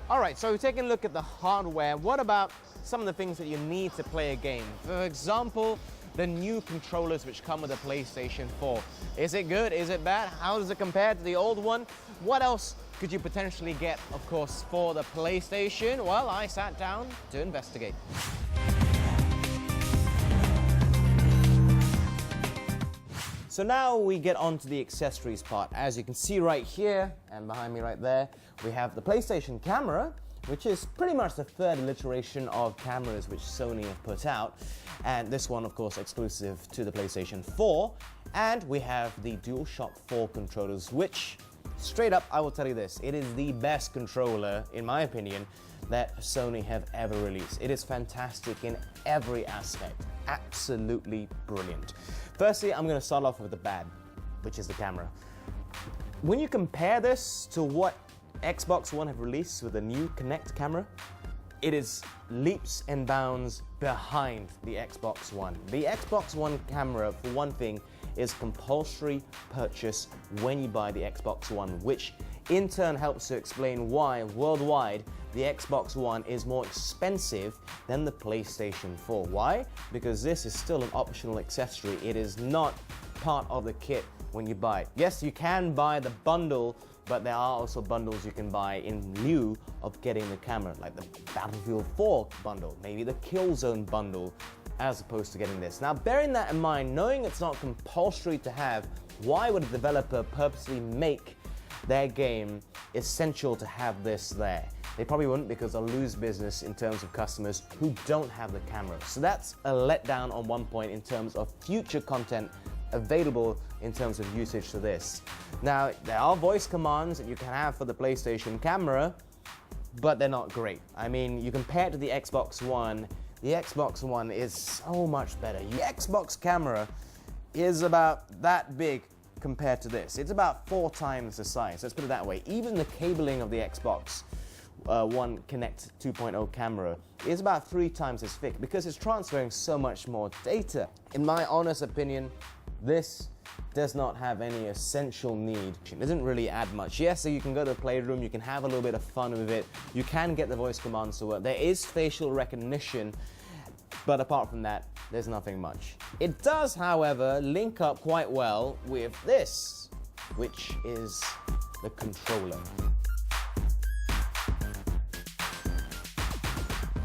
All right, so taking a look at the hardware, what about some of the things that you need to play a game? For example, the new controllers which come with the PlayStation 4. Is it good? Is it bad? How does it compare to the old one? What else could you potentially get, of course, for the PlayStation? Well, I sat down to investigate. So now we get on to the accessories part. As you can see right here and behind me right there, we have the PlayStation camera, which is pretty much the third iteration of cameras which Sony have put out. And this one, of course, exclusive to the PlayStation 4. And we have the DualShock 4 controllers, which, straight up, I will tell you this, it is the best controller, in my opinion, that Sony have ever released. It is fantastic in every aspect. Absolutely brilliant. Firstly, I'm going to start off with the bad, which is the camera. When you compare this to what Xbox One have released with the new Kinect camera, it is leaps and bounds behind the Xbox One. The Xbox One camera, for one thing, is compulsory purchase when you buy the Xbox One, which in turn helps to explain why worldwide the Xbox One is more expensive than the PlayStation 4. Why? Because this is still an optional accessory. It is not part of the kit when you buy it. Yes, you can buy the bundle, but there are also bundles you can buy in lieu of getting the camera, like the Battlefield 4 bundle, maybe the Killzone bundle, as opposed to getting this. Now, bearing that in mind, knowing it's not compulsory to have, why would a developer purposely make their game essential to have this there? They probably wouldn't, because they'll lose business in terms of customers who don't have the camera. So that's a letdown on one point in terms of future content available in terms of usage to this. Now, there are voice commands that you can have for the PlayStation camera, but they're not great. I mean, you compare it to the Xbox One is so much better. The Xbox camera is about that big compared to this. It's about 4 times the size, let's put it that way. Even the cabling of the Xbox One Kinect 2.0 camera is about 3 times as thick because it's transferring so much more data. In my honest opinion, this does not have any essential need. It doesn't really add much. Yes, so you can go to the playroom, you can have a little bit of fun with it, you can get the voice commands to work. There is facial recognition, but apart from that, there's nothing much. It does, however, link up quite well with this, which is the controller.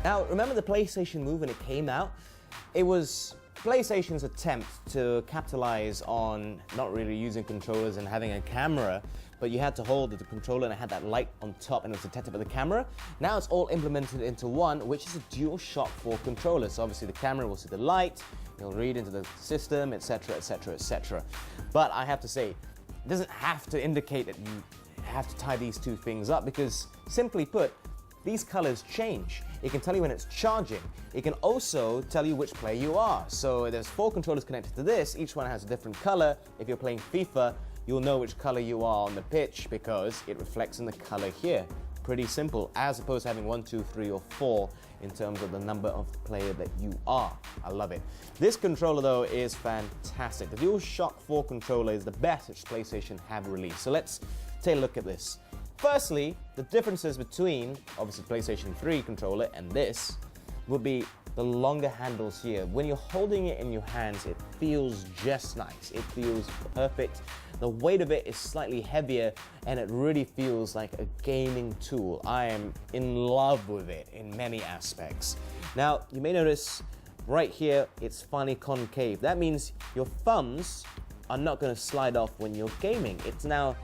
Now, remember the PlayStation Move when it came out? It was PlayStation's attempt to capitalize on not really using controllers and having a camera, but you had to hold the controller and it had that light on top and it was detected by the camera. Now it's all implemented into one, which is a DualShock 4 controller. So obviously the camera will see the light, it'll read into the system, etc., etc., etc. But I have to say, it doesn't have to indicate that you have to tie these two things up, because simply put, these colors change. It can tell you when it's charging. It can also tell you which player you are. So there's 4 controllers connected to this. Each one has a different color. If you're playing FIFA, you'll know which color you are on the pitch because it reflects in the color here. Pretty simple, as opposed to having 1, 2, 3, or 4 in terms of the number of the player that you are. I love it. This controller, though, is fantastic. The DualShock 4 controller is the best which PlayStation have released. So let's take a look at this. Firstly, the differences between, obviously, PlayStation 3 controller and this would be the longer handles here. When you're holding it in your hands, it feels just nice. It feels perfect. The weight of it is slightly heavier and it really feels like a gaming tool. I am in love with it in many aspects. Now, you may notice right here, it's finely concave. That means your thumbs are not going to slide off when you're gaming. It's now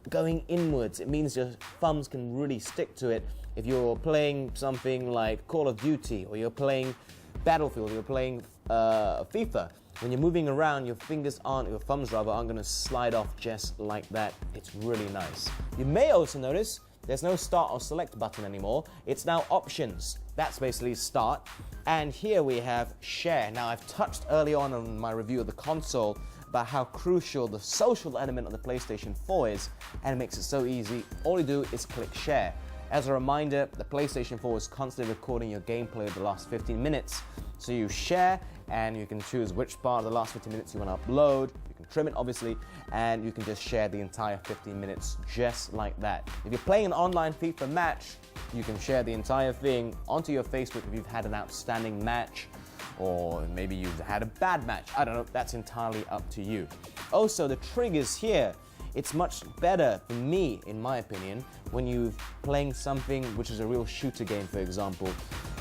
going inwards. It means your thumbs can really stick to it. If you're playing something like Call of Duty, or you're playing Battlefield, or you're playing FIFA, when you're moving around, your thumbs aren't going to slide off just like that. It's really nice. You may also notice there's no start or select button anymore. It's now options. That's basically start. And here we have share. Now, I've touched early on my review of the console about how crucial the social element of the PlayStation 4 is, and it makes it so easy. All you do is click share. As a reminder, the PlayStation 4 is constantly recording your gameplay of the last 15 minutes. So you share, and you can choose which part of the last 15 minutes you want to upload. You can trim it obviously, and you can just share the entire 15 minutes just like that. If you're playing an online FIFA match, you can share the entire thing onto your Facebook if you've had an outstanding match, or maybe you've had a bad match. I don't know, that's entirely up to you. Also, the triggers here, it's much better for me, in my opinion, when you're playing something which is a real shooter game, for example.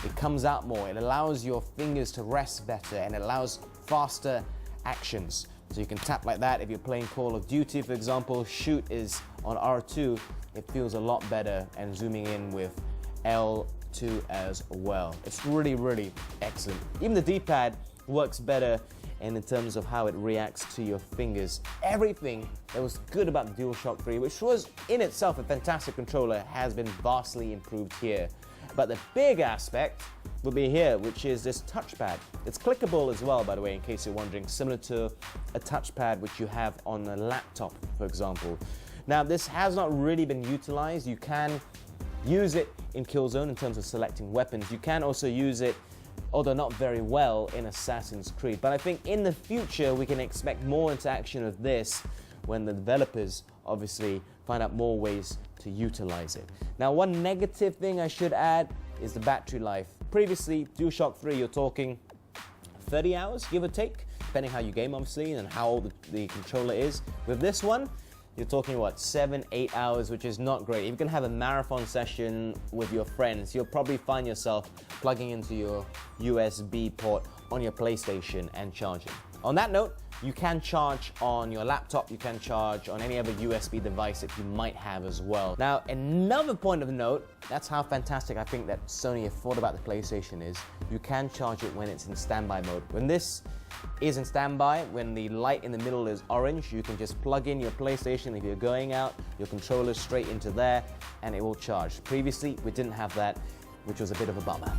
It comes out more, it allows your fingers to rest better, and it allows faster actions. So you can tap like that. If you're playing Call of Duty, for example, shoot is on R2, it feels a lot better, and zooming in with L2 as well. It's really, really excellent. Even the D-pad works better, and in terms of how it reacts to your fingers. Everything that was good about the DualShock 3, which was in itself a fantastic controller, has been vastly improved here. But the big aspect will be here, which is this touchpad. It's clickable as well, by the way, in case you're wondering, similar to a touchpad which you have on a laptop, for example. Now, this has not really been utilized. You can use it in Killzone in terms of selecting weapons. You can also use it, although not very well, in Assassin's Creed. But I think in the future we can expect more interaction of this when the developers obviously find out more ways to utilize it. Now, one negative thing I should add is the battery life. Previously, DualShock 3, you're talking 30 hours, give or take, depending how you game obviously and how old the controller is. With this one, you're talking, what, 7-8 hours, which is not great. If you're gonna have a marathon session with your friends, you'll probably find yourself plugging into your USB port on your PlayStation and charging. On that note, you can charge on your laptop, you can charge on any other USB device that you might have as well. Now, another point of note, that's how fantastic I think that Sony have thought about the PlayStation is, you can charge it when it's in standby mode. When this is in standby, when the light in the middle is orange, you can just plug in your PlayStation if you're going out, your controller straight into there, and it will charge. Previously, we didn't have that, which was a bit of a bummer.